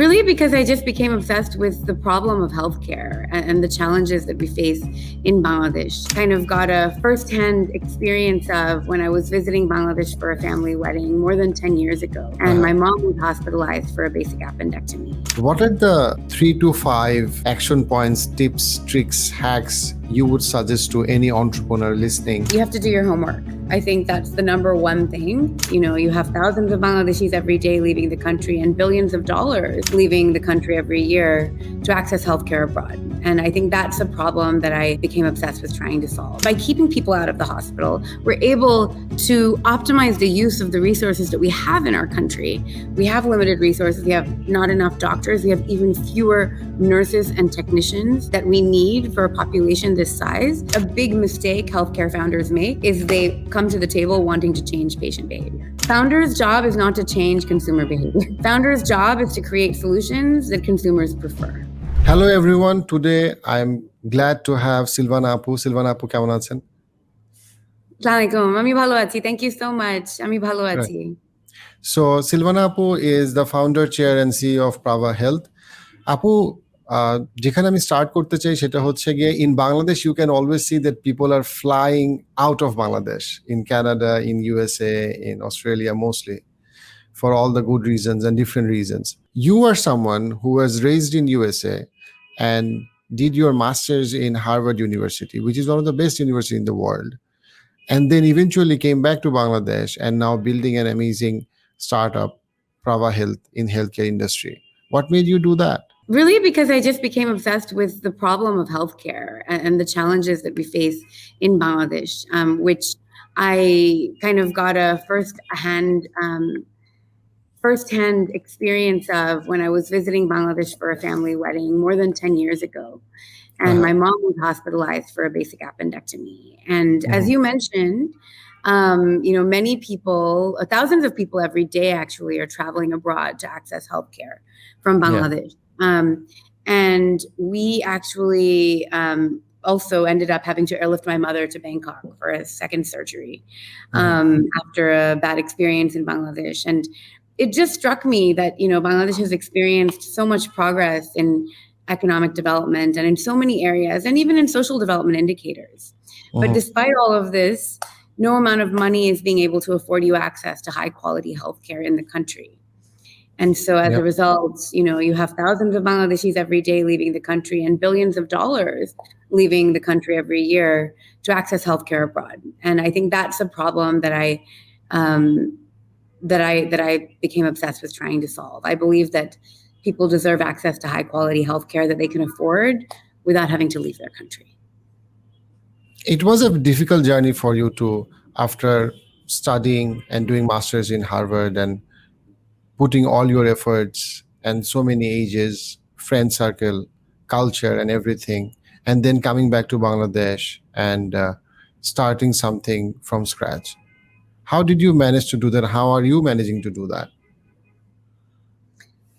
Really, because I just became obsessed with the problem of healthcare and the challenges that we face in Bangladesh. Kind of got a firsthand experience of when I was visiting Bangladesh for a family wedding more than 10 years ago. And my mom was hospitalized for a basic appendectomy. What are the 3 to 5 action points, tips, tricks, hacks you would suggest to any entrepreneur listening? You have to do your homework. I think that's the number one thing. You know, you have thousands of Bangladeshis every day leaving the country and billions of dollars leaving the country every year to access healthcare abroad. And I think that's a problem that I became obsessed with trying to solve. By keeping people out of the hospital, we're able to optimize the use of the resources that we have in our country. We have limited resources. We have not enough doctors. We have even fewer nurses and technicians that we need for a population this size. A big mistake healthcare founders make is they come to the table wanting to change patient behavior. Founders' job is not to change consumer behavior. Founders' job is to create solutions that consumers prefer. Hello everyone. Today I'm glad to have Sylvana Apu. Sylvana Apu, কেমন আছেন? Assalamualaikum. আমি ভালো আছি. Thank you so much. আমি ভালো আছি. So Sylvana Apu is the founder, chair and CEO of Pravaa Health. Apu, যেখানে আমি স্টার্ট করতে চাই সেটা হচ্ছে গিয়ে in Bangladesh you can always see that people are flying out of Bangladesh, in Canada, in USA, in Australia mostly, for all the good reasons and different reasons. You are someone who was raised in USA and did your master's in Harvard University, which is one of the best universities in the world, and then eventually came back to Bangladesh and now building an amazing startup, Pravaa Health, in healthcare industry. What made you do that? Really, because I just became obsessed with the problem of healthcare and the challenges that we face in Bangladesh, which I kind of got a firsthand experience of when I was visiting Bangladesh for a family wedding more than 10 years ago. And my mom was hospitalized for a basic appendectomy. And as you mentioned, many people, thousands of people every day actually are traveling abroad to access healthcare from Bangladesh. And we actually also ended up having to airlift my mother to Bangkok for a second surgery after a bad experience in Bangladesh. And it just struck me that, Bangladesh has experienced so much progress in economic development and in so many areas, and even in social development indicators. But despite all of this, no amount of money is being able to afford you access to high quality healthcare in the country. And so as a result, you have thousands of Bangladeshis every day leaving the country and billions of dollars leaving the country every year to access healthcare abroad. And I think that's a problem that I became obsessed with trying to solve. I believe that people deserve access to high quality healthcare that they can afford without having to leave their country. It was a difficult journey for you to, after studying and doing masters in Harvard and putting all your efforts and so many ages, friend circle, culture and everything, and then coming back to Bangladesh and starting something from scratch. How did you manage to do that? How are you managing to do that?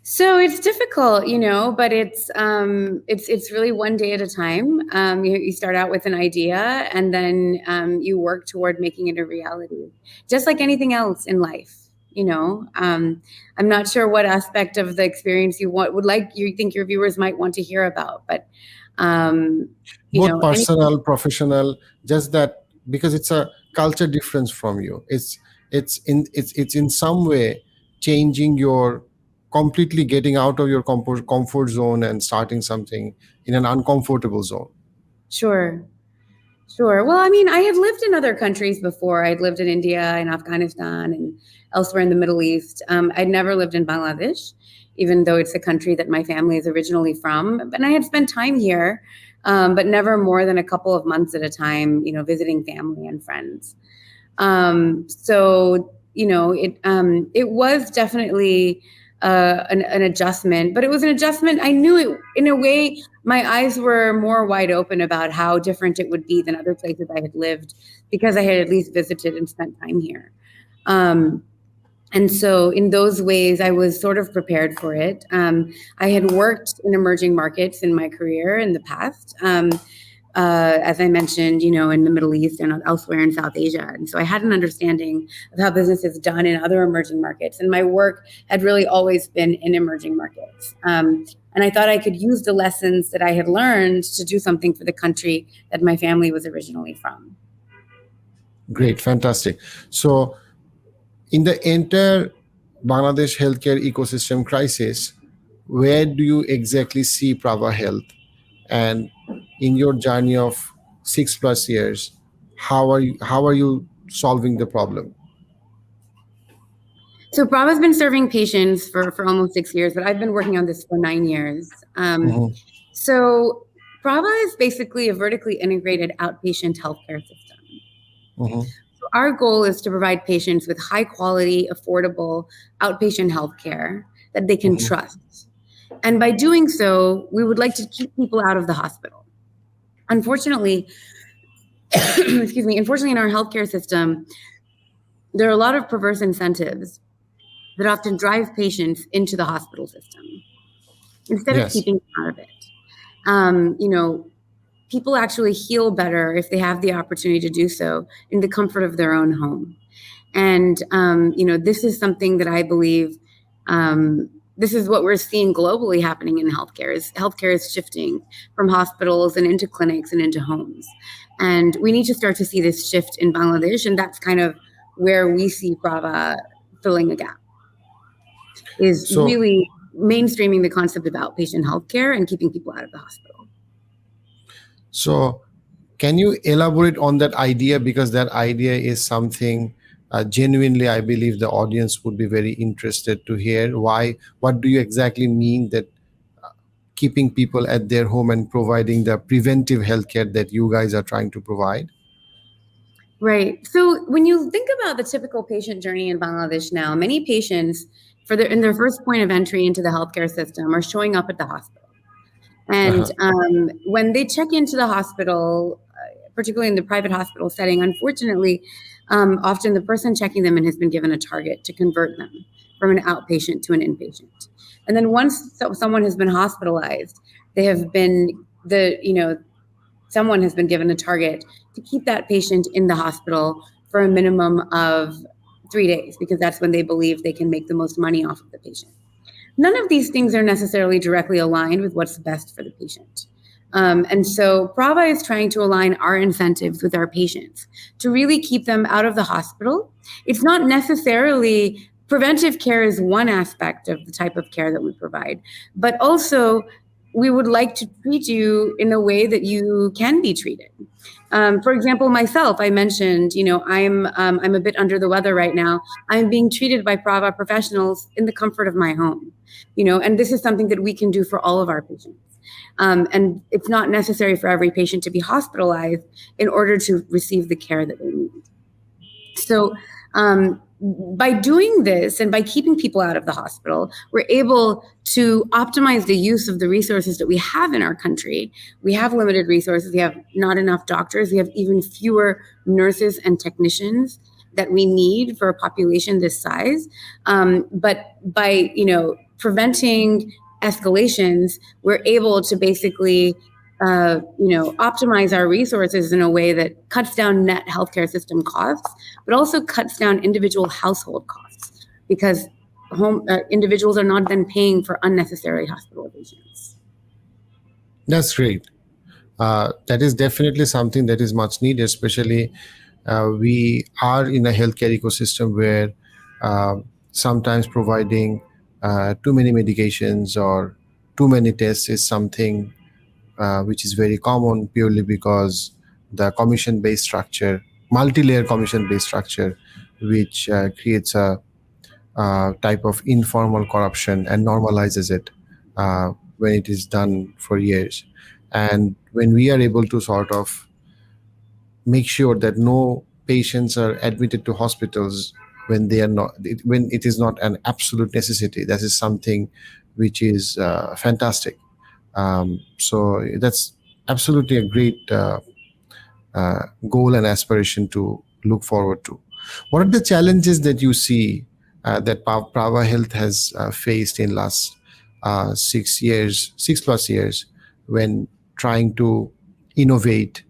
So it's difficult, but it's really one day at a time. You start out with an idea and then you work toward making it a reality, just like anything else in life. I'm not sure what aspect of the experience you think your viewers might want to hear about, but both personal, professional, just that, because it's a culture difference from you. It's in some way changing your, completely getting out of your comfort zone and starting something in an uncomfortable zone. Sure. Well, I had lived in other countries before. I'd lived in India and Afghanistan and elsewhere in the Middle East. I'd never lived in Bangladesh, even though it's a country that my family is originally from. And I had spent time here, but never more than a couple of months at a time, visiting family and friends. It was definitely an adjustment, but it was an adjustment. I knew it in a way. My eyes were more wide open about how different it would be than other places I had lived, because I had at least visited and spent time here. And so in those ways, I was sort of prepared for it. I had worked in emerging markets in my career in the past, as I mentioned, in the Middle East and elsewhere in South Asia. And so I had an understanding of how business is done in other emerging markets. And my work had really always been in emerging markets. And I thought I could use the lessons that I had learned to do something for the country that my family was originally from. Great, fantastic. So in the entire Bangladesh healthcare ecosystem crisis, where do you exactly see Pravaa Health? And in your journey of 6+ years, how are you solving the problem? So Praava's been serving patients for almost 6 years, but I've been working on this for 9 years. So Praava is basically a vertically integrated outpatient healthcare system. So our goal is to provide patients with high quality, affordable outpatient healthcare that they can trust. And by doing so, we would like to keep people out of the hospital. Unfortunately, unfortunately in our healthcare system, there are a lot of perverse incentives that often drive patients into the hospital system instead of keeping them out of it. People actually heal better if they have the opportunity to do so in the comfort of their own home. And, this is something that I believe, this is what we're seeing globally happening in healthcare. Healthcare is shifting from hospitals and into clinics and into homes. And we need to start to see this shift in Bangladesh. And that's kind of where we see Praava filling a gap, is really mainstreaming the concept of outpatient healthcare and keeping people out of the hospital. So can you elaborate on that idea? Because that idea is something genuinely, I believe the audience would be very interested to hear. What do you exactly mean that keeping people at their home and providing the preventive healthcare that you guys are trying to provide? Right. So when you think about the typical patient journey in Bangladesh now, many patients in their first point of entry into the healthcare system are showing up at the hospital. And when they check into the hospital, particularly in the private hospital setting, unfortunately, often the person checking them in has been given a target to convert them from an outpatient to an inpatient. And then once someone has been hospitalized, someone has been given a target to keep that patient in the hospital for a minimum of 3 days, because that's when they believe they can make the most money off of the patient. None of these things are necessarily directly aligned with what's best for the patient. And so Praava is trying to align our incentives with our patients to really keep them out of the hospital. It's not necessarily, preventive care is one aspect of the type of care that we provide, but also we would like to treat you in a way that you can be treated. For example, myself, I mentioned, I'm a bit under the weather right now. I'm being treated by Praava professionals in the comfort of my home, and this is something that we can do for all of our patients. And it's not necessary for every patient to be hospitalized in order to receive the care that they need. So by doing this and by keeping people out of the hospital, we're able to optimize the use of the resources that we have in our country. We have limited resources. We have not enough doctors. We have even fewer nurses and technicians that we need for a population this size. But by, preventing escalations, we're able to basically optimize our resources in a way that cuts down net healthcare system costs, but also cuts down individual household costs, because individuals are not then paying for unnecessary hospitalizations. That's great. That is definitely something that is much needed, especially we are in a healthcare ecosystem where sometimes providing too many medications or too many tests is something which is very common, purely because the commission-based structure, multi-layer commission-based structure, which creates a type of informal corruption and normalizes it when it is done for years. And when we are able to sort of make sure that no patients are admitted to hospitals when it is not an absolute necessity, that is something which is fantastic. So that's absolutely a great goal and aspiration to look forward to. What are the challenges that you see that Pravaa Health has faced in last 6+ years when trying to innovate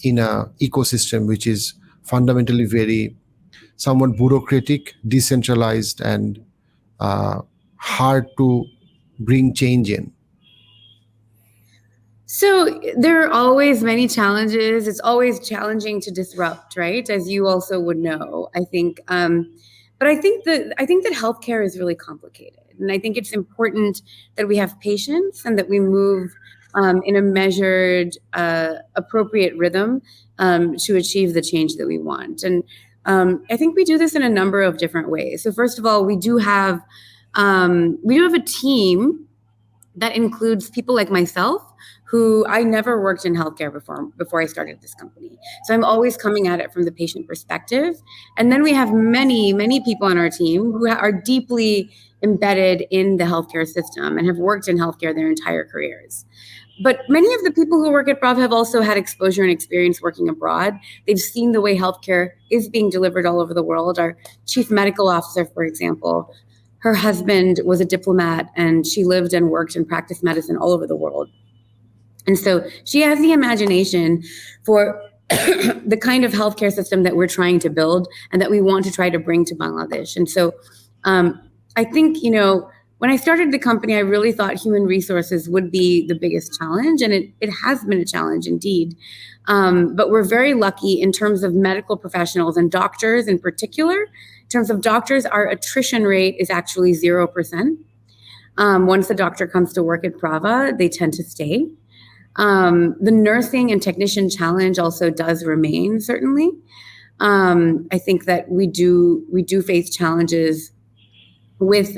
in a ecosystem which is fundamentally very somewhat bureaucratic, decentralized, and hard to bring change in? So there are always many challenges. It's always challenging to disrupt, right? As you also would know, I think. But I think that healthcare is really complicated, and I think it's important that we have patience and that we move in a measured, appropriate rhythm to achieve the change that we want. And I think we do this in a number of different ways. So first of all, we do have a team that includes people like myself, who I never worked in healthcare before I started this company. So I'm always coming at it from the patient perspective. And then we have many, many people on our team who are deeply embedded in the healthcare system and have worked in healthcare their entire careers. But many of the people who work at Praava have also had exposure and experience working abroad. They've seen the way healthcare is being delivered all over the world. Our chief medical officer, for example, her husband was a diplomat and she lived and worked and practiced medicine all over the world. And so she has the imagination for the kind of healthcare system that we're trying to build and that we want to try to bring to Bangladesh. And so I think, when I started the company, I really thought human resources would be the biggest challenge, and it has been a challenge indeed. But we're very lucky in terms of medical professionals and doctors in particular. In terms of doctors, our attrition rate is actually 0%. Once the doctor comes to work at Praava, they tend to stay. The nursing and technician challenge also does remain, certainly. I think that we do face challenges with,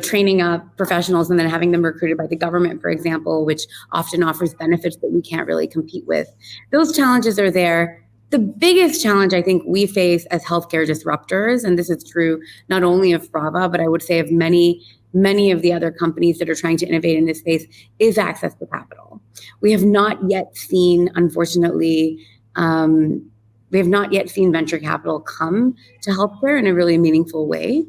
training up professionals and then having them recruited by the government, for example, which often offers benefits that we can't really compete with. Those challenges are there. The biggest challenge I think we face as healthcare disruptors, and this is true not only of Praava, but I would say of many of the other companies that are trying to innovate in this space, is access to capital. We have not yet seen, unfortunately, venture capital come to healthcare in a really meaningful way.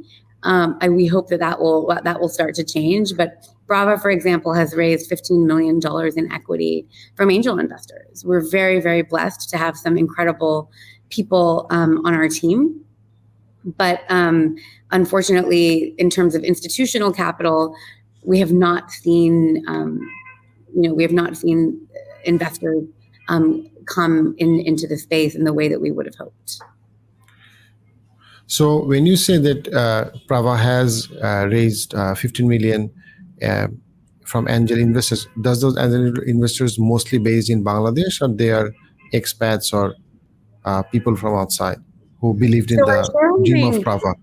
We hope that will start to change. But Praava, for example, has raised $15 million in equity from angel investors. We're very, very blessed to have some incredible people on our team. But unfortunately, in terms of institutional capital, we have not seen, investors come into the space in the way that we would have hoped. So when you say that Praava has raised 15 million from angel investors, does those angel investors mostly based in Bangladesh, or they are expats or people from outside who believed in the dream of Praava?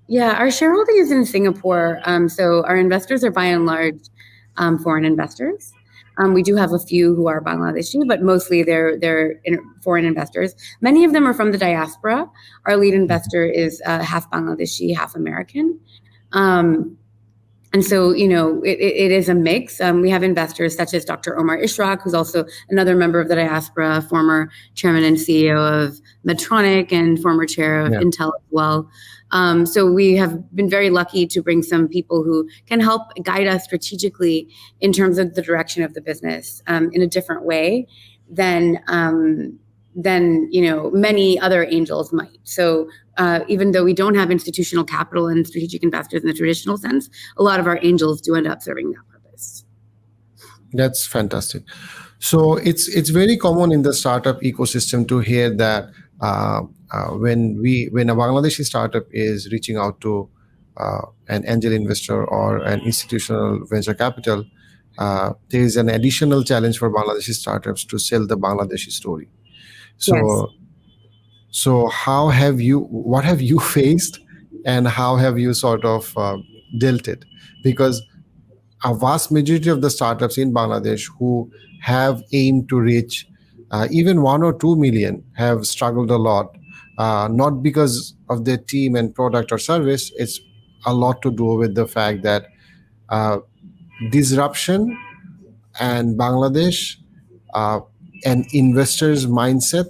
Yeah, our shareholding is in Singapore. So our investors are by and large foreign investors. We do have a few who are Bangladeshi, but mostly they're foreign investors. Many of them are from the diaspora. Our lead investor is half Bangladeshi, half American. And so, it is a mix. We have investors such as Dr. Omar Ishraq, who's also another member of the diaspora, former chairman and CEO of Medtronic and former chair of Intel as well. So we have been very lucky to bring some people who can help guide us strategically in terms of the direction of the business in a different way than many other angels might. So even though we don't have institutional capital and strategic investors in the traditional sense, a lot of our angels do end up serving that purpose. That's fantastic. So it's very common in the startup ecosystem to hear that when a Bangladeshi startup is reaching out to an angel investor or an institutional venture capital, there is an additional challenge for Bangladeshi startups to sell the Bangladeshi story. So, yes. So what have you faced, and how have you sort of dealt it? Because a vast majority of the startups in Bangladesh who have aimed to reach even 1 or 2 million have struggled a lot, not because of their team and product or service. It's a lot to do with the fact that disruption and Bangladesh and investors' mindset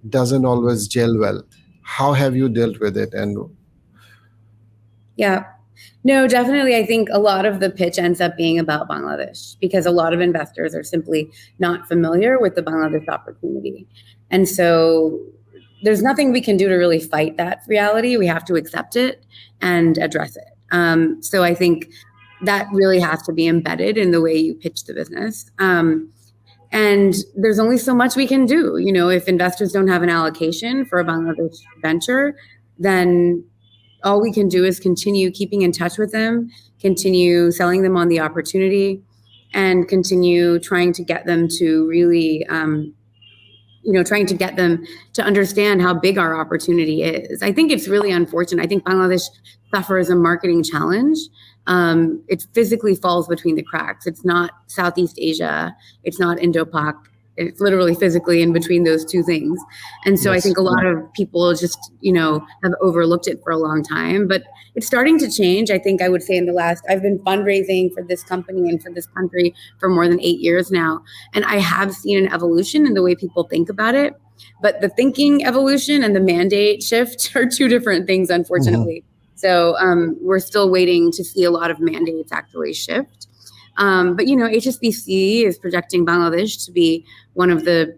doesn't always gel well. How have you dealt with it? And yeah, No, definitely. I think a lot of the pitch ends up being about Bangladesh because a lot of investors are simply not familiar with the Bangladesh opportunity. And so there's nothing we can do to really fight that reality. We have to accept it and address it. So I think that really has to be embedded in the way you pitch the business. And there's only so much we can do. You know, if investors don't have an allocation for a Bangladesh venture, then all we can do is continue keeping in touch with them, continue selling them on the opportunity, and continue trying to get them to really, trying to get them to understand how big our opportunity is. I think it's really unfortunate. I think Bangladesh suffers a marketing challenge. It physically falls between the cracks. It's not Southeast Asia. It's not Indo-Pak. It's literally physically in between those two things. And so I think a lot of people just, have overlooked it for a long time, but it's starting to change. I think I would say I've been fundraising for this company and for this country for more than 8 years now. And I have seen an evolution in the way people think about it, but the thinking evolution and the mandate shift are two different things, unfortunately. So we're still waiting to see a lot of mandates actually shift. But, HSBC is projecting Bangladesh to be one of the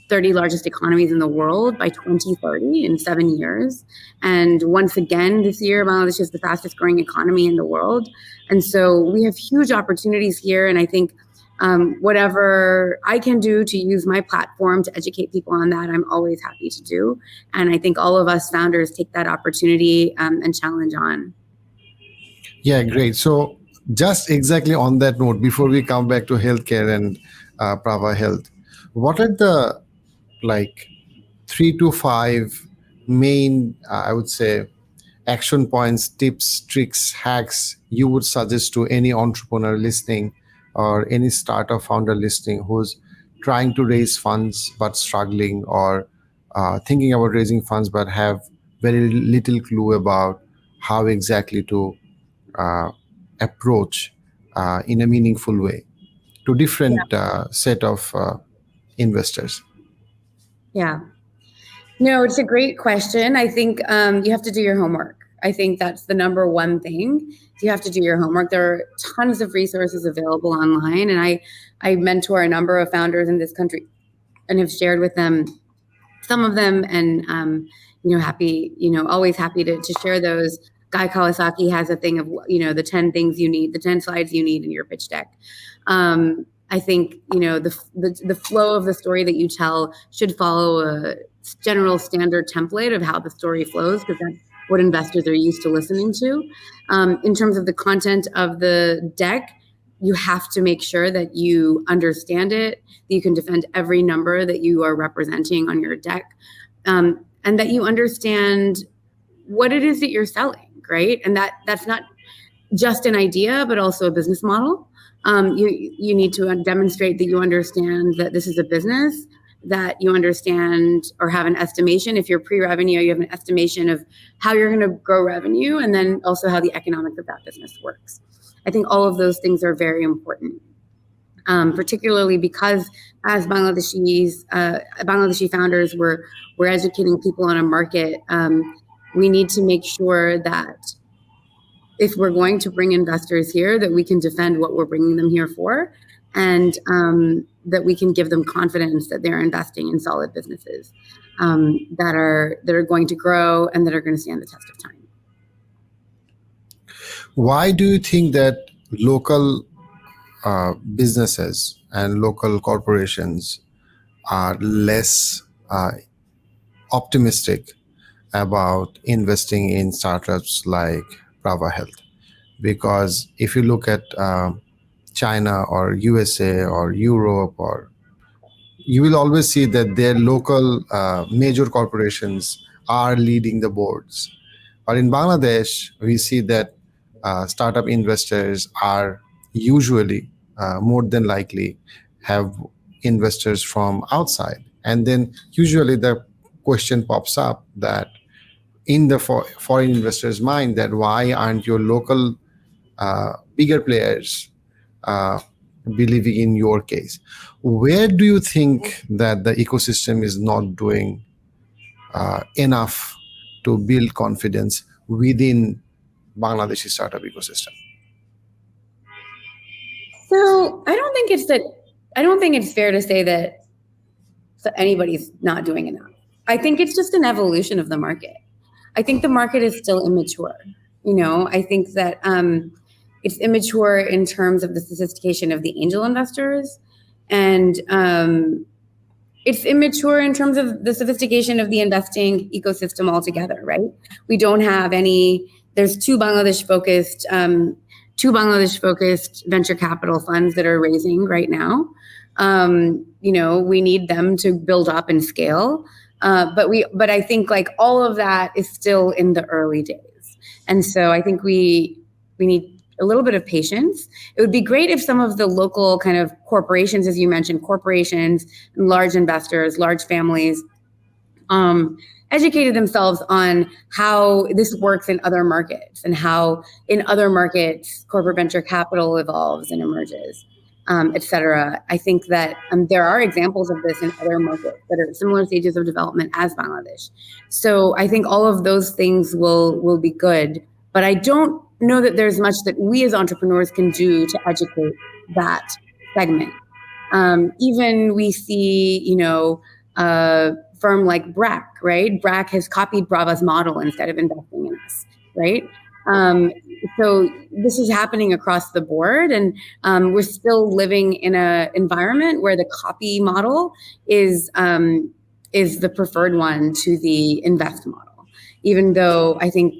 30 largest economies in the world by 2030 in 7 years. And once again, this year, Bangladesh is the fastest growing economy in the world. And so we have huge opportunities here. And I think whatever I can do to use my platform to educate people on that, I'm always happy to do. And I think all of us founders take that opportunity and challenge on. Yeah, great. So just exactly on that note, before we come back to healthcare and Pravaa Health, what are the 3 to 5 main, I would say, action points, tips, tricks, hacks you would suggest to any entrepreneur listening or any startup founder listening who's trying to raise funds but struggling, or thinking about raising funds but have very little clue about how exactly to approach in a meaningful way to different set of investors? Yeah. No, it's a great question. I think you have to do your homework. I think that's the number one thing. You have to do your homework. There are tons of resources available online, and I mentor a number of founders in this country and have shared with them some of them, and always happy to share those. Guy Kawasaki has a thing of the 10 things you need, the 10 slides you need in your pitch deck. I think the flow of the story that you tell should follow a general standard template of how the story flows, because that's what investors are used to listening to. In terms of the content of the deck, you have to make sure that you understand it, that you can defend every number that you are representing on your deck, and that you understand what it is that you're selling, right? And that's not just an idea, but also a business model. You need to demonstrate that you understand that this is a business, that you understand or have an estimation. If you're pre-revenue, you have an estimation of how you're going to grow revenue, and then also how the economics of that business works. I think all of those things are very important, particularly because as Bangladeshi founders, we're educating people on a market. We need to make sure that if we're going to bring investors here, that we can defend what we're bringing them here for, and that we can give them confidence that they're investing in solid businesses that are going to grow and that are going to stand the test of time. Why do you think that local businesses and local corporations are less optimistic about investing in startups like Pravaa Health? Because if you look at China or USA or Europe, or you will always see that their local major corporations are leading the boards. But in Bangladesh, we see that startup investors are usually more than likely have investors from outside. And then usually the question pops up that in the foreign investors' mind, that why aren't your local bigger players believing in your case? Where do you think that the ecosystem is not doing enough to build confidence within Bangladeshi startup ecosystem? So I don't think it's fair to say that anybody's not doing enough. I think it's just an evolution of the market. I think the market is still immature. I think that it's immature in terms of the sophistication of the angel investors, and it's immature in terms of the sophistication of the investing ecosystem altogether, right? We don't have there's two Bangladesh-focused venture capital funds that are raising right now. We need them to build up and scale. But I think like all of that is still in the early days. And so I think we need a little bit of patience. It would be great if some of the local kind of corporations, as you mentioned, corporations, large investors, large families, educated themselves on how this works in other markets and how in other markets corporate venture capital evolves and emerges, et cetera. I think that there are examples of this in other markets that are similar stages of development as Bangladesh. So I think all of those things will be good, but I don't know that there's much that we as entrepreneurs can do to educate that segment. Even we see, firm like BRAC, right? BRAC has copied Praava's model instead of investing in us, right? So this is happening across the board, and we're still living in an environment where the copy model is the preferred one to the invest model. Even though I think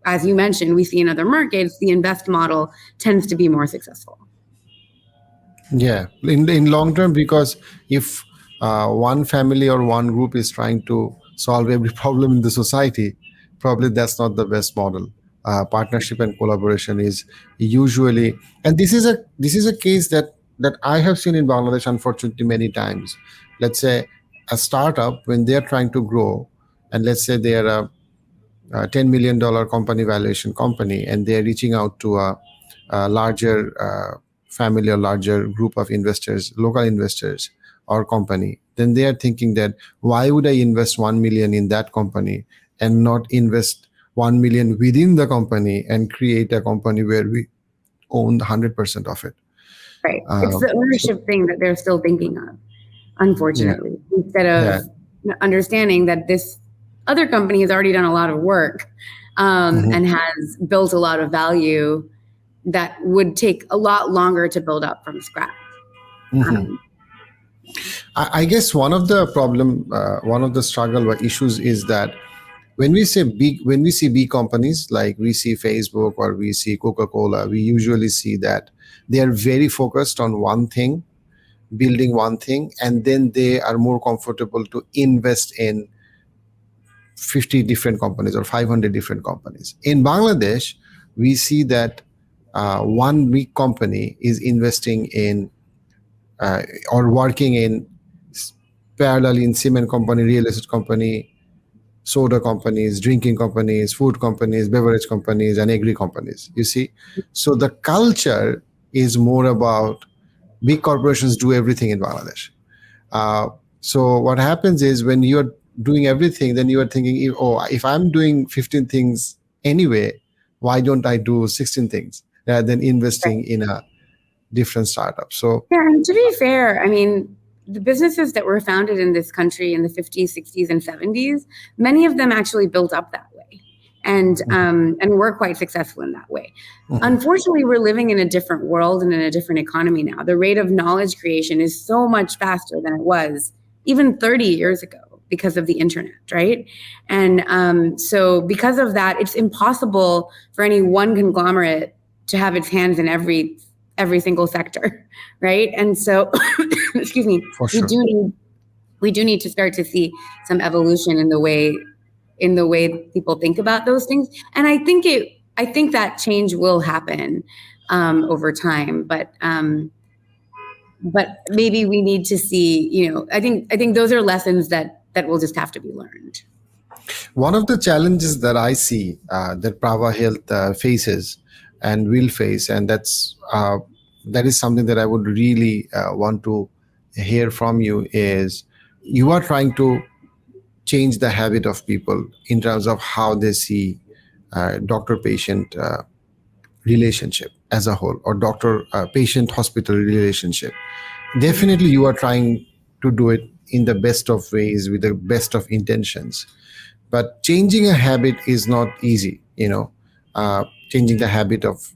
as you mentioned, we see in other markets, the invest model tends to be more successful. Yeah, in long term, because if one family or one group is trying to solve every problem in the society, probably that's not the best model. Partnership and collaboration is usually, and this is a case that I have seen in Bangladesh, unfortunately, many times. Let's say a startup, when they are trying to grow, and let's say they are a $10 million company valuation company, and they are reaching out to a larger family or larger group of investors, local investors or company, then they are thinking that why would I invest 1 million in that company and not invest 1 million within the company and create a company where we own 100% of it. Right. It's the ownership thing that they're still thinking of, unfortunately, instead of understanding that this other company has already done a lot of work and has built a lot of value that would take a lot longer to build up from scratch. I guess one of the struggle or issues is that when we see big companies, like we see Facebook or we see Coca-Cola, we usually see that they are very focused on one thing, building one thing, and then they are more comfortable to invest in 50 different companies or 500 different companies. In Bangladesh, we see that one big company is investing in or working in parallel in cement company, real estate company, soda companies, drinking companies, food companies, beverage companies, and agri companies, you see? So the culture is more about big corporations do everything in Bangladesh. So what happens is when you're doing everything, then you are thinking, if I'm doing 15 things anyway, why don't I do 16 things rather than investing in a different startup? So yeah, and to be fair, I mean, the businesses that were founded in this country in the 50s, 60s, and 70s, many of them actually built up that way and were quite successful in that way. Unfortunately, we're living in a different world and in a different economy now. The rate of knowledge creation is so much faster than it was even 30 years ago because of the internet, right? And so because of that, it's impossible for any one conglomerate to have its hands in every single sector, right? And so, excuse me, we do need to start to see some evolution in the way people think about those things. And I think that change will happen over time, but maybe we need to see, I think those are lessons that will just have to be learned. One of the challenges that I see that Pravaa Health faces and will face, and that is something that I would really want to hear from you, is you are trying to change the habit of people in terms of how they see doctor-patient relationship as a whole, or doctor-patient-hospital relationship. Definitely, you are trying to do it in the best of ways with the best of intentions. But changing a habit is not easy, changing the habit of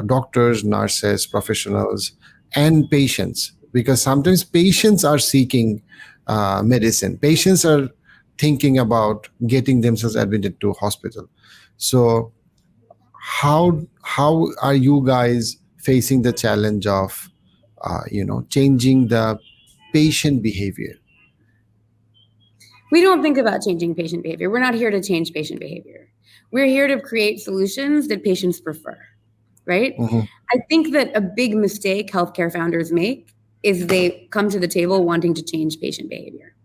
doctors, nurses, professionals, and patients, because sometimes patients are seeking medicine. Patients are thinking about getting themselves admitted to hospital. So how are you guys facing the challenge of changing the patient behavior? We don't think about changing patient behavior. We're not here to change patient behavior. We're here to create solutions that patients prefer, right? Mm-hmm. I think that a big mistake healthcare founders make is they come to the table wanting to change patient behavior.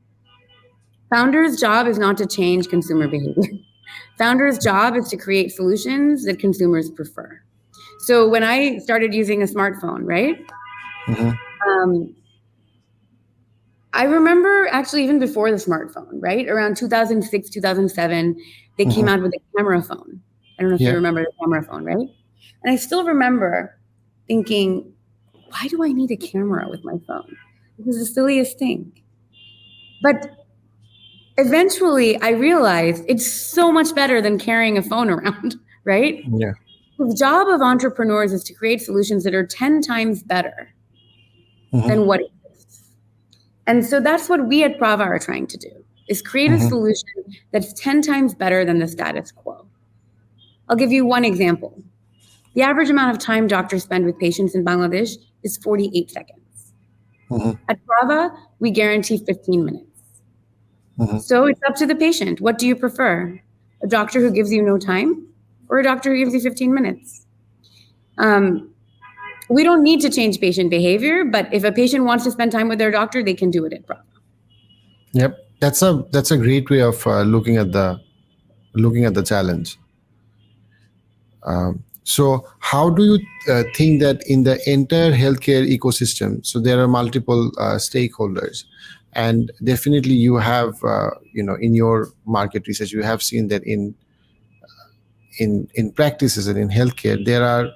Founders' job is not to change consumer behavior. Founders' job is to create solutions that consumers prefer. So when I started using a smartphone, right? Mm-hmm. I remember actually even before the smartphone, right? Around 2006, 2007, they came out with a camera phone. I don't know if you remember the camera phone, right? And I still remember thinking, why do I need a camera with my phone? This is the silliest thing. But eventually I realized it's so much better than carrying a phone around, right? Yeah. The job of entrepreneurs is to create solutions that are 10 times better than what exists. And so that's what we at Pravaa are trying to do, is create a solution that's 10 times better than the status quo. I'll give you one example. The average amount of time doctors spend with patients in Bangladesh is 48 seconds. At Pravaa, we guarantee 15 minutes. So it's up to the patient. What do you prefer? A doctor who gives you no time, or a doctor who gives you 15 minutes? We don't need to change patient behavior, but if a patient wants to spend time with their doctor, they can do it at Pravaa. Yep, that's a great way of looking at the challenge. So how do you think that in the entire healthcare ecosystem, so there are multiple stakeholders, and definitely you have, in your market research, you have seen that in practices and in healthcare, there are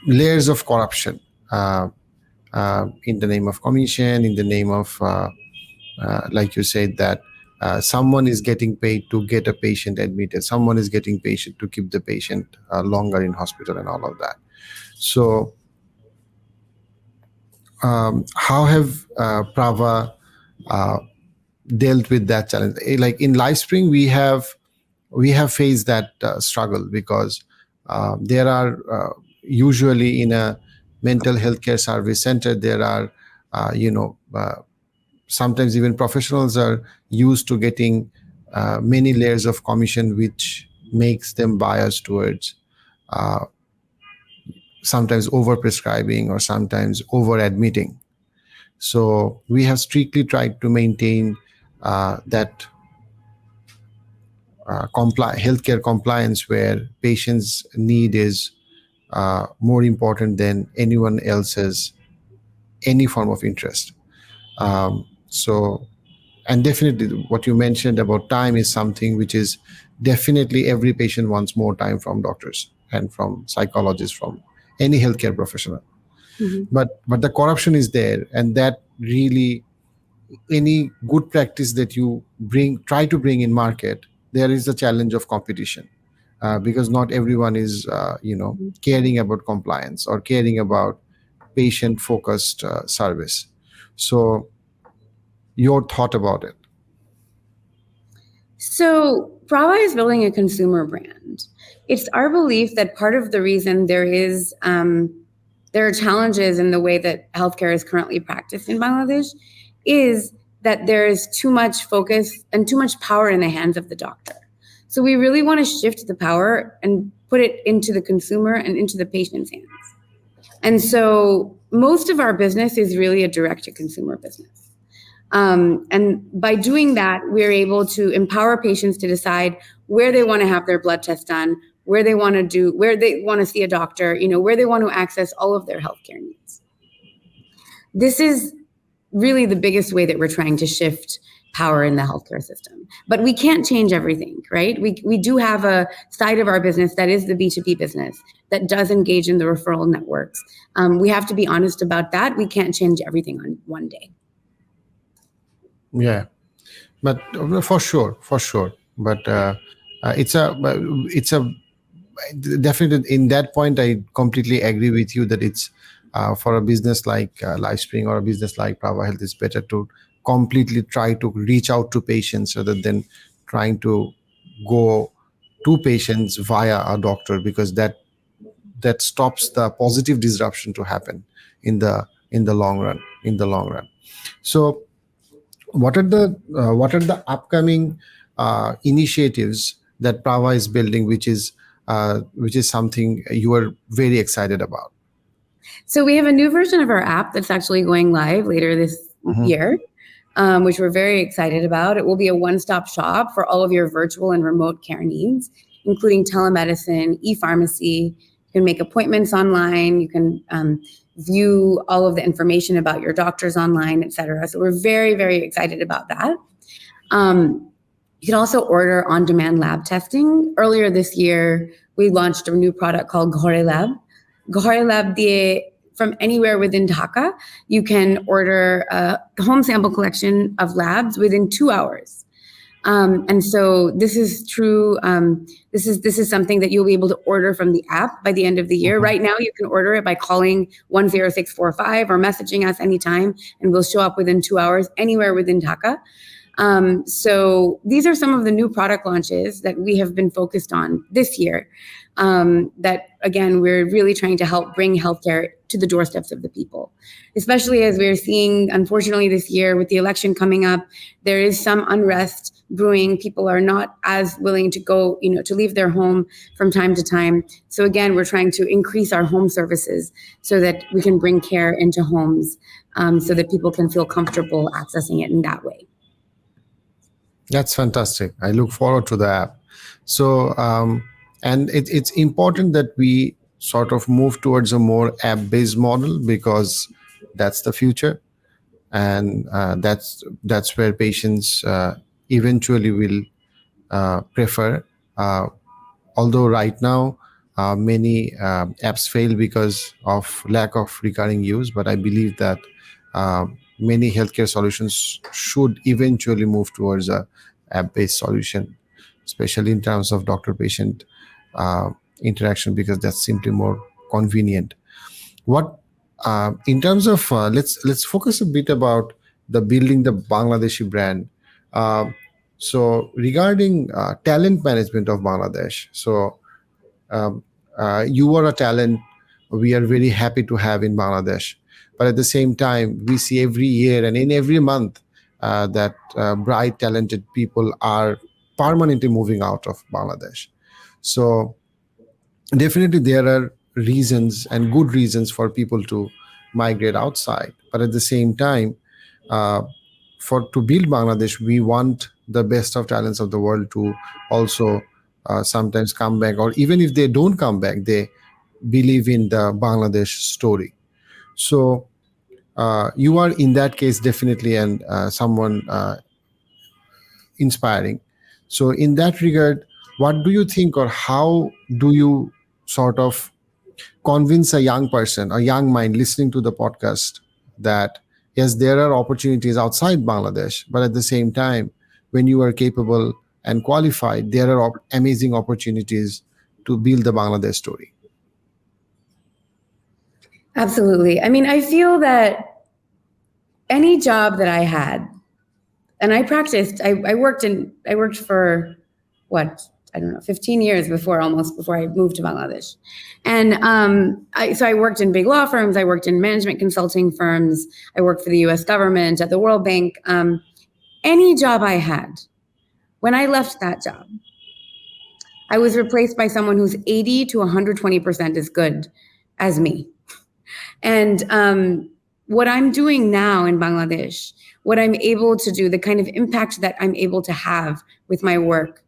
layers of corruption in the name of commission, in the name of, like you said, that someone is getting paid to get a patient admitted, someone is getting paid to keep the patient longer in hospital and all of that. So how have Pravaa dealt with that challenge? Like in LifeSpring, we have faced that struggle, because there are usually in a mental health care service center, there are sometimes even professionals are used to getting many layers of commission, which makes them biased towards sometimes over-prescribing or sometimes over-admitting. So we have strictly tried to maintain that healthcare compliance, where patients' need is more important than anyone else's any form of interest. And definitely what you mentioned about time is something which is definitely every patient wants more time from doctors and from psychologists, from any healthcare professional. But the corruption is there, and that really, any good practice that you try to bring in market, there is a challenge of competition, because not everyone is caring about compliance or caring about patient focused service. So your thought about it? So Pravaa is building a consumer brand. It's our belief that part of the reason there are challenges in the way that healthcare is currently practiced in Bangladesh is that there is too much focus and too much power in the hands of the doctor. So we really want to shift the power and put it into the consumer and into the patient's hands. And so most of our business is really a direct-to-consumer business. And by doing that, we're able to empower patients to decide where they want to have their blood test done, where they want to see a doctor, where they want to access all of their healthcare needs. This is really the biggest way that we're trying to shift power in the healthcare system. But we can't change everything, right? We do have a side of our business that is the B2B business that does engage in the referral networks. We have to be honest about that. We can't change everything on one day. Yeah, but for sure. But it's a definitely, in that point, I completely agree with you that it's for a business like LifeSpring or a business like Pravaa Health, it's better to completely try to reach out to patients rather than trying to go to patients via a doctor, because that stops the positive disruption to happen in the long run. So what are the upcoming initiatives that Pravaa is building, which is something you are very excited about? So we have a new version of our app that's actually going live later this year, which we're very excited about. It will be a one-stop shop for all of your virtual and remote care needs, including telemedicine, e-pharmacy. You can make appointments online. You can view all of the information about your doctors online, et cetera. So we're very, very excited about that. You can also order on-demand lab testing. Earlier this year, we launched a new product called Guader Lab. Guader Lab diye, from anywhere within Dhaka, you can order a home sample collection of labs within 2 hours. And so this is true. This is something that you'll be able to order from the app by the end of the year. Right now, you can order it by calling 10645 or messaging us anytime, and we'll show up within 2 hours anywhere within Dhaka. So these are some of the new product launches that we have been focused on this year. That, again, we're really trying to help bring healthcare to the doorsteps of the people, especially as we're seeing, unfortunately, this year with the election coming up, there is some unrest brewing. People are not as willing to go, to leave their home from time to time. So again, we're trying to increase our home services so that we can bring care into homes, so that people can feel comfortable accessing it in that way. That's fantastic. I look forward to the app. So, and it's important that we sort of move towards a more app-based model, because that's the future, and that's where patients eventually will prefer. Although right now many apps fail because of lack of recurring use, but I believe that many healthcare solutions should eventually move towards a app-based solution, especially in terms of doctor-patient interaction, because that's simply more convenient. What in terms of let's focus a bit about the building the Bangladeshi brand. So regarding talent management of Bangladesh, so you are a talent we are very happy to have in Bangladesh, but at the same time we see every year and in every month that bright, talented people are permanently moving out of Bangladesh. So definitely there are reasons and good reasons for people to migrate outside, but at the same time, to build Bangladesh, we want the best of talents of the world to also sometimes come back, or even if they don't come back, they believe in the Bangladesh story. So you are in that case definitely and someone inspiring. So in that regard, what do you think, or how do you sort of convince a young person, a young mind listening to the podcast, that yes, there are opportunities outside Bangladesh, but at the same time, when you are capable and qualified, there are amazing opportunities to build the Bangladesh story? Absolutely. I mean, I feel that any job that I had, and I practiced, I worked for what, I don't know, 15 years before I moved to Bangladesh. And so I worked in big law firms, I worked in management consulting firms, I worked for the US government, at the World Bank. Any job I had, when I left that job, I was replaced by someone who's 80 to 120% as good as me. And what I'm doing now in Bangladesh, what I'm able to do, the kind of impact that I'm able to have with my work,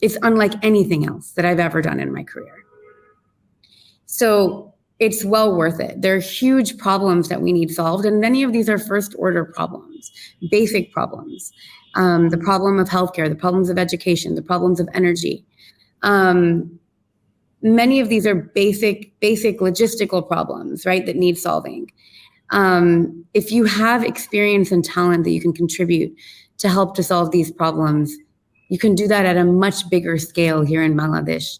it's unlike anything else that I've ever done in my career. So it's well worth it. There are huge problems that we need solved, and many of these are first order problems, basic problems. The problem of healthcare, the problems of education, the problems of energy. Many of these are basic logistical problems, right, that need solving. If you have experience and talent that you can contribute to help to solve these problems, you can do that at a much bigger scale here in Bangladesh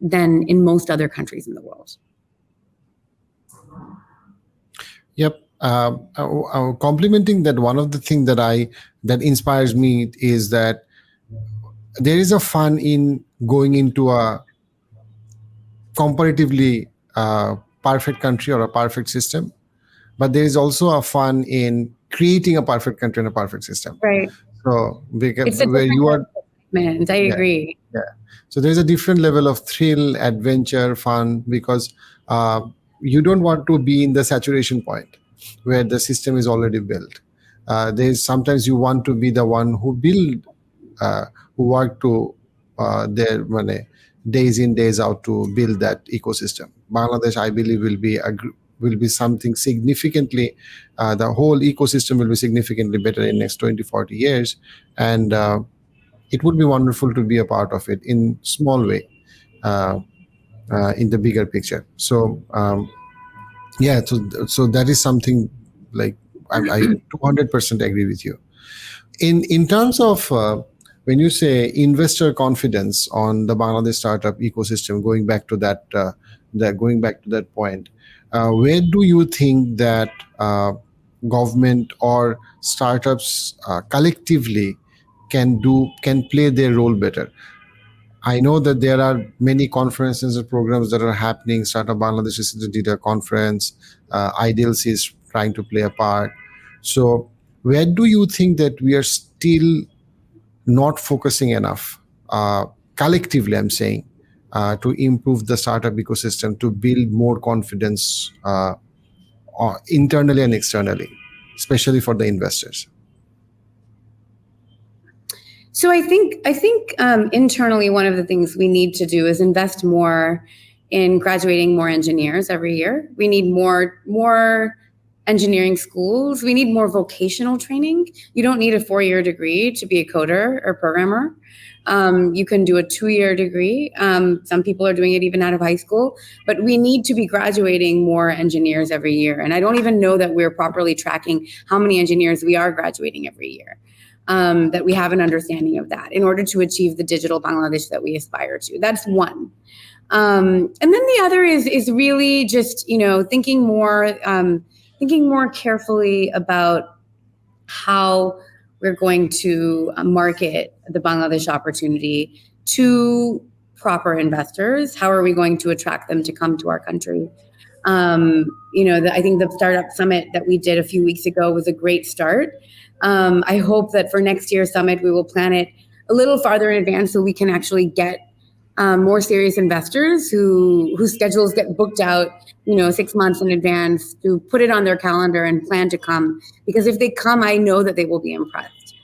than in most other countries in the world. Yep. Complimenting that, one of the things that inspires me is that there is a fun in going into a comparatively perfect country or a perfect system, but there is also a fun in creating a perfect country and a perfect system. Right. So because where you are, I agree. Yeah. So there's a different level of thrill, adventure, fun, because you don't want to be in the saturation point where the system is already built. There's sometimes you want to be the one who work to their days in, days out to build that ecosystem. Bangladesh, I believe, will be something significantly, the whole ecosystem will be significantly better in next 20, 40 years. And it would be wonderful to be a part of it in small way, in the bigger picture. So, so that is something like I 200% agree with you. In terms of when you say investor confidence on the Bangladesh startup ecosystem, going back to that point, where do you think that government or startups collectively can play their role better? I know that there are many conferences and programs that are happening. Startup Bangladesh did a conference. Ideals is trying to play a part. So where do you think that we are still not focusing enough, collectively, I'm saying, to improve the startup ecosystem, to build more confidence internally and externally, especially for the investors? So I think internally, one of the things we need to do is invest more in graduating more engineers every year. We need more engineering schools. We need more vocational training. You don't need a 4-year degree to be a coder or programmer. You can do a 2-year degree. Some people are doing it even out of high school, but we need to be graduating more engineers every year. And I don't even know that we're properly tracking how many engineers we are graduating every year. That we have an understanding of that in order to achieve the digital Bangladesh that we aspire to. That's one. And then the other is really just, thinking more carefully about how we're going to market the Bangladesh opportunity to proper investors. How are we going to attract them to come to our country? I think the startup summit that we did a few weeks ago was a great start. I hope that for next year's summit, we will plan it a little farther in advance so we can actually get more serious investors whose schedules get booked out, 6 months in advance, to put it on their calendar and plan to come. Because if they come, I know that they will be impressed.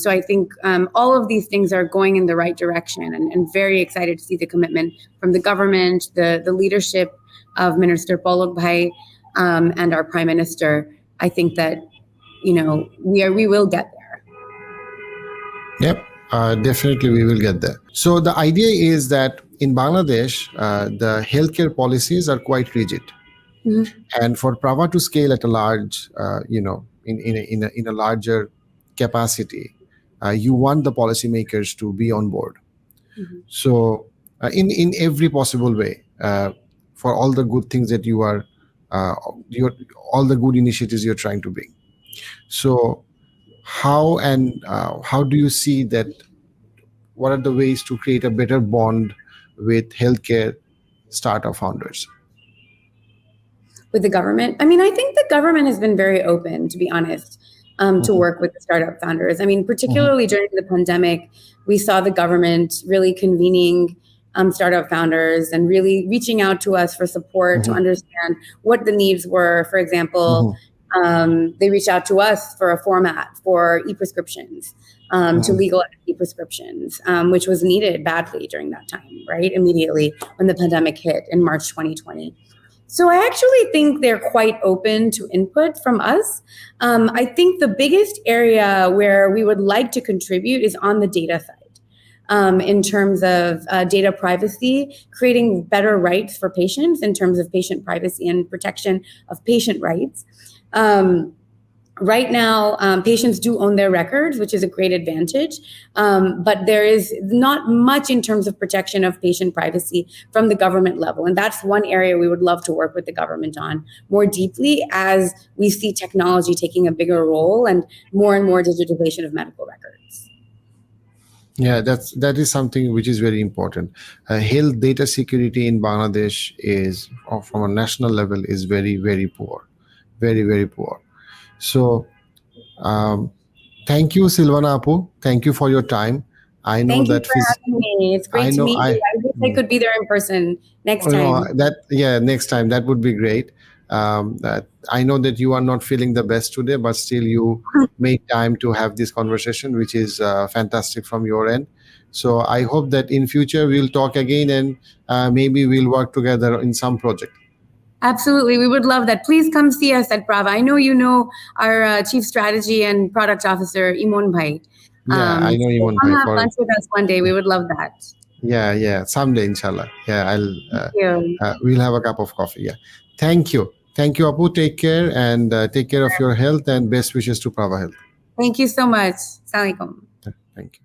So I think all of these things are going in the right direction, and very excited to see the commitment from the government, the leadership of Minister Polok Bhai, and our Prime Minister. I think that we will get there. Yep, definitely we will get there. So the idea is that in Bangladesh, the healthcare policies are quite rigid, and for Pravaa to scale at a large, in a larger capacity, you want the policymakers to be on board. So in every possible way, for all the good things that you are, all the good initiatives you're trying to bring. So how do you see that? What are the ways to create a better bond with healthcare startup founders? With the government? I mean, I think the government has been very open, to be honest, to work with the startup founders. I mean, particularly during the pandemic, we saw the government really convening startup founders and really reaching out to us for support to understand what the needs were. For example, they reached out to us for a format for e-prescriptions, to legal e-prescriptions, which was needed badly during that time, right? Immediately when the pandemic hit in March 2020. So I actually think they're quite open to input from us. I think the biggest area where we would like to contribute is on the data side. In terms of data privacy, creating better rights for patients in terms of patient privacy and protection of patient rights. Right now, patients do own their records, which is a great advantage, but there is not much in terms of protection of patient privacy from the government level. And that's one area we would love to work with the government on more deeply as we see technology taking a bigger role and more digitization of medical records. Yeah, that is something which is very important. Health data security in Bangladesh is, from a national level, is very, very poor, very poor. So, thank you, Sylvana Apu. Thank you for your time. I know Thank you that for having me. It's great to meet you. I wish I could be there in person next time. Next time that would be great. I know that you are not feeling the best today, but still you made time to have this conversation, which is fantastic from your end. So I hope that in future we'll talk again and maybe we'll work together in some project. Absolutely. We would love that. Please come see us at Praava. I know you know our Chief Strategy and Product Officer, Imon Bhai. Yeah, I know Imon Come Bhai. have lunch with us one day. We would love that. Yeah. Someday, inshallah. Yeah, Thank you. We'll have a cup of coffee. Yeah. Thank you, Apu. Take care and take care of your health and best wishes to Praava Health. Thank you so much. Assalamu alaikum. Thank you.